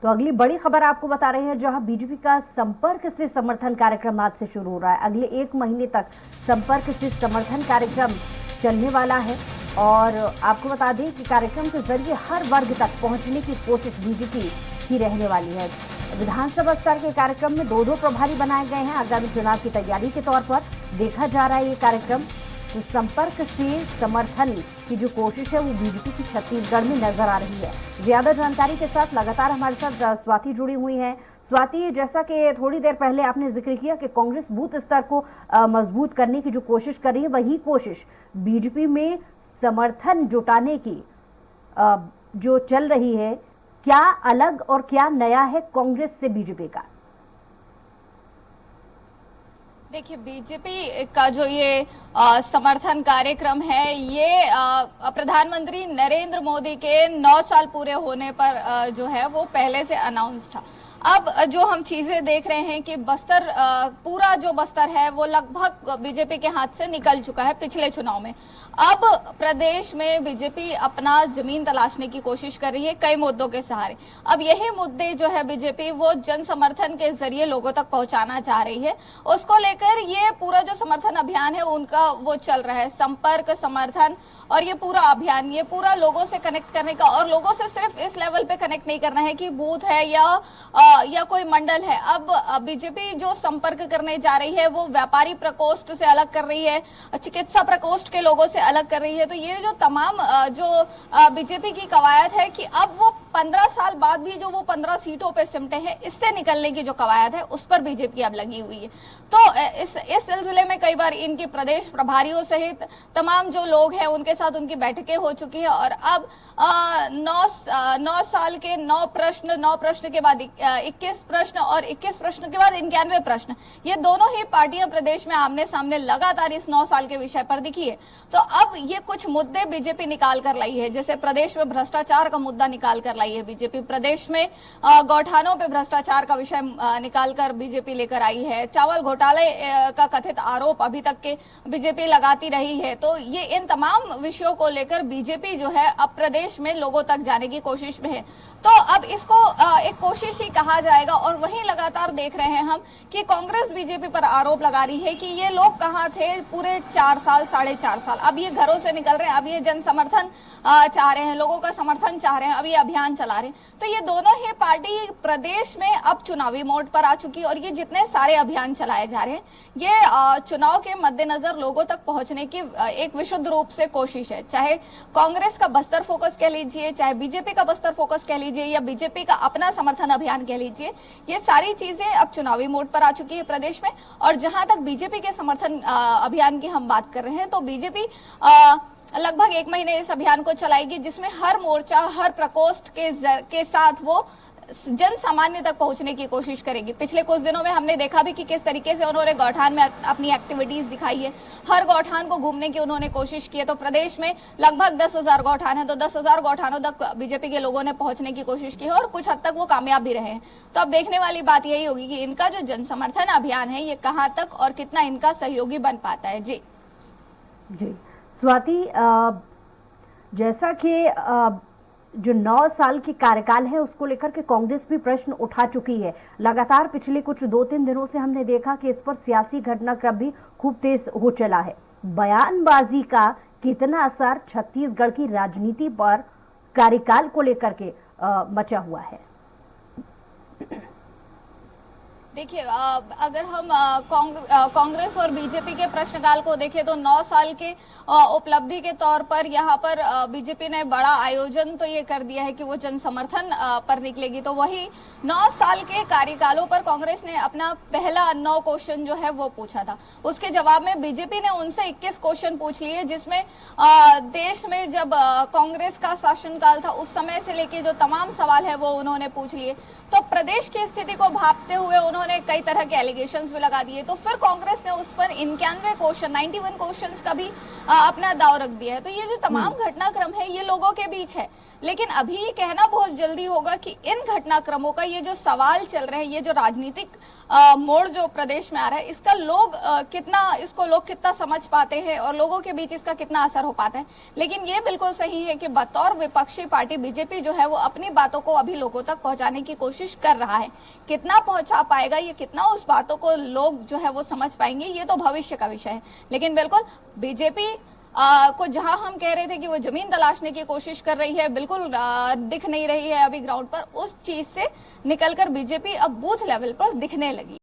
तो अगली बड़ी खबर आपको बता रहे हैं, जहां बीजेपी का संपर्क से समर्थन कार्यक्रम आज से शुरू हो रहा है। अगले 1 महीने तक संपर्क से समर्थन कार्यक्रम चलने वाला है और आपको बता दें कि कार्यक्रम के जरिए हर वर्ग तक पहुंचने की कोशिश बीजेपी की रहने वाली है। विधानसभा स्तर के कार्यक्रम में 2-2 प्रभारी बनाए गए हैं। आगामी चुनाव की तैयारी के तौर पर देखा जा रहा है ये कार्यक्रम। तो संपर्क से समर्थन की जो कोशिश है वो बीजेपी की छत्तीसगढ़ में नजर आ रही है। ज्यादा जानकारी के साथ लगातार हमारे साथ स्वाति जुड़ी हुई हैं। स्वाति, जैसा कि थोड़ी देर पहले आपने जिक्र किया कि कांग्रेस बूथ स्तर को मजबूत करने की जो कोशिश कर रही है, वही कोशिश बीजेपी में समर्थन जुटाने की जो चल रही है, क्या अलग और क्या नया है कांग्रेस से बीजेपी का? देखिए, बीजेपी का जो ये समर्थन कार्यक्रम है, ये प्रधानमंत्री नरेंद्र मोदी के 9 साल पूरे होने पर जो है वो पहले से अनाउंस था। अब जो हम चीजें देख रहे हैं कि बस्तर पूरा जो बस्तर है वो लगभग बीजेपी के हाथ से निकल चुका है पिछले चुनाव में। अब प्रदेश में बीजेपी अपना जमीन तलाशने की कोशिश कर रही है कई मुद्दों के सहारे। अब यही मुद्दे जो है बीजेपी वो जन समर्थन के जरिए लोगों तक पहुंचाना चाह रही है। उसको लेकर ये पूरा जो समर्थन अभियान है उनका वो चल रहा है, संपर्क समर्थन। और ये पूरा अभियान, ये पूरा लोगों से कनेक्ट करने का, और लोगों से सिर्फ इस लेवल पे कनेक्ट नहीं करना है कि बूथ है या कोई मंडल है। अब बीजेपी जो संपर्क करने जा रही है वो व्यापारी प्रकोष्ठ से अलग कर रही है, चिकित्सा प्रकोष्ठ के लोगों से अलग कर रही है। तो ये जो तमाम जो बीजेपी की कवायद है कि अब वो 15 साल बाद भी जो वो 15 सीटों पे सिमटे हैं, इससे निकलने की जो कवायद है उस पर बीजेपी अब लगी हुई है। तो इस सिलसिले में कई बार इनके प्रदेश प्रभारियों सहित तमाम जो लोग हैं उनके साथ उनकी बैठकें हो चुकी है। और अब 9 साल के 9 प्रश्न के बाद 21 प्रश्न और 21 प्रश्न के बाद 91 प्रश्न, ये दोनों ही पार्टियां प्रदेश में आमने सामने लगातार इस 9 साल के विषय पर दिखी है। तो अब ये कुछ मुद्दे बीजेपी निकाल कर लाई है, जैसे प्रदेश में भ्रष्टाचार का मुद्दा निकाल कर लाई है बीजेपी, प्रदेश में गौठानों पे भ्रष्टाचार का विषय निकाल कर बीजेपी लेकर आई है, चावल घोटाले का कथित आरोप अभी तक के बीजेपी लगाती रही है। तो ये इन तमाम विषयों को लेकर बीजेपी जो है अब प्रदेश में लोगों तक जाने की कोशिश में है। तो अब इसको एक कोशिश ही कहा जाएगा। और वहीं लगातार देख रहे हैं हम कि कांग्रेस बीजेपी पर आरोप लगा रही है कि ये लोग कहाँ थे पूरे 4 साल 4.5 साल। अब ये घरों से निकल रहे हैं, अब ये जन समर्थन चाह रहे हैं, लोगों का समर्थन चाह रहे हैं, अब ये अभियान चला रहे हैं। तो ये दोनों ही पार्टी प्रदेश में अब चुनावी मोड पर आ चुकी है। और ये जितने सारे अभियान चलाए जा रहे हैं, ये चुनाव के मद्देनजर लोगों तक पहुंचने की एक विशुद्ध रूप से कोशिश है। चाहे कांग्रेस का बस्तर फोकस कह लीजिए, चाहे बीजेपी का बस्तर फोकस कह लीजिए, या बीजेपी का अपना समर्थन अभियान कह लीजिए, ये सारी चीजें अब चुनावी मोड पर आ चुकी है प्रदेश में। और जहां तक बीजेपी के समर्थन अभियान की हम बात कर रहे हैं, तो बीजेपी लगभग 1 महीने इस अभियान को चलाएगी, जिसमें हर मोर्चा, हर प्रकोष्ठ के साथ वो जन सामान्य तक पहुंचने की कोशिश करेगी। पिछले कुछ दिनों में हमने देखा भी कि किस तरीके से उन्होंने गौठान में अपनी एक्टिविटीज दिखाई है, हर गौठान को घूमने की उन्होंने कोशिश की है। तो प्रदेश में लगभग 10,000 गौठान है, तो 10,000 गौठानों तक बीजेपी के लोगों ने पहुंचने की कोशिश की है और कुछ हद तक वो कामयाब भी रहे हैं। तो अब देखने वाली बात यही होगी कि इनका जो जन समर्थन अभियान है ये कहाँ तक और कितना इनका सहयोगी बन पाता है। जी स्वाति, जैसा कि जो 9 साल की कार्यकाल है उसको लेकर के कांग्रेस भी प्रश्न उठा चुकी है। लगातार पिछले कुछ 2-3 दिनों से हमने देखा कि इस पर सियासी घटनाक्रम भी खूब तेज हो चला है। बयानबाजी का कितना असर छत्तीसगढ़ की राजनीति पर कार्यकाल को लेकर के मचा हुआ है? देखिए, अगर हम कांग्रेस और बीजेपी के प्रश्नकाल को देखें तो 9 साल के उपलब्धि के तौर पर यहाँ पर बीजेपी ने बड़ा आयोजन तो ये कर दिया है कि वो जन समर्थन पर निकलेगी। तो वही 9 साल के कार्यकालों पर कांग्रेस ने अपना पहला 9 क्वेश्चन जो है वो पूछा था। उसके जवाब में बीजेपी ने उनसे 21 क्वेश्चन पूछ लिए, जिसमें देश में जब कांग्रेस का शासनकाल था उस समय से लेके जो तमाम सवाल है वो उन्होंने पूछ लिए। तो प्रदेश की स्थिति को भांपते हुए उन्होंने कई तरह के एलिगेशंस भी लगा दिए। तो फिर कांग्रेस ने उस पर 91 क्वेश्चन, 91 क्वेश्चंस का भी अपना दाव रख दिया है। तो ये जो तमाम घटनाक्रम है ये लोगों के बीच है, लेकिन अभी ये कहना बहुत जल्दी होगा कि इन घटनाक्रमों का ये जो सवाल चल रहे हैं, ये जो राजनीतिक मोड़ जो प्रदेश में आ रहा है, इसका लोग कितना समझ पाते हैं और लोगों के बीच इसका कितना असर हो पाता है। लेकिन ये बिल्कुल सही है कि बतौर विपक्षी पार्टी बीजेपी जो है वो अपनी बातों को अभी लोगों तक पहुंचाने की कोशिश कर रहा है। कितना पहुंचा पाएगा, ये कितना उस बातों को लोग जो है वो समझ पाएंगे, ये तो भविष्य का विषय है। लेकिन बिल्कुल बीजेपी को जहां हम कह रहे थे कि वो जमीन तलाशने की कोशिश कर रही है, बिल्कुल दिख नहीं रही है अभी ग्राउंड पर, उस चीज से निकलकर बीजेपी अब बूथ लेवल पर दिखने लगी।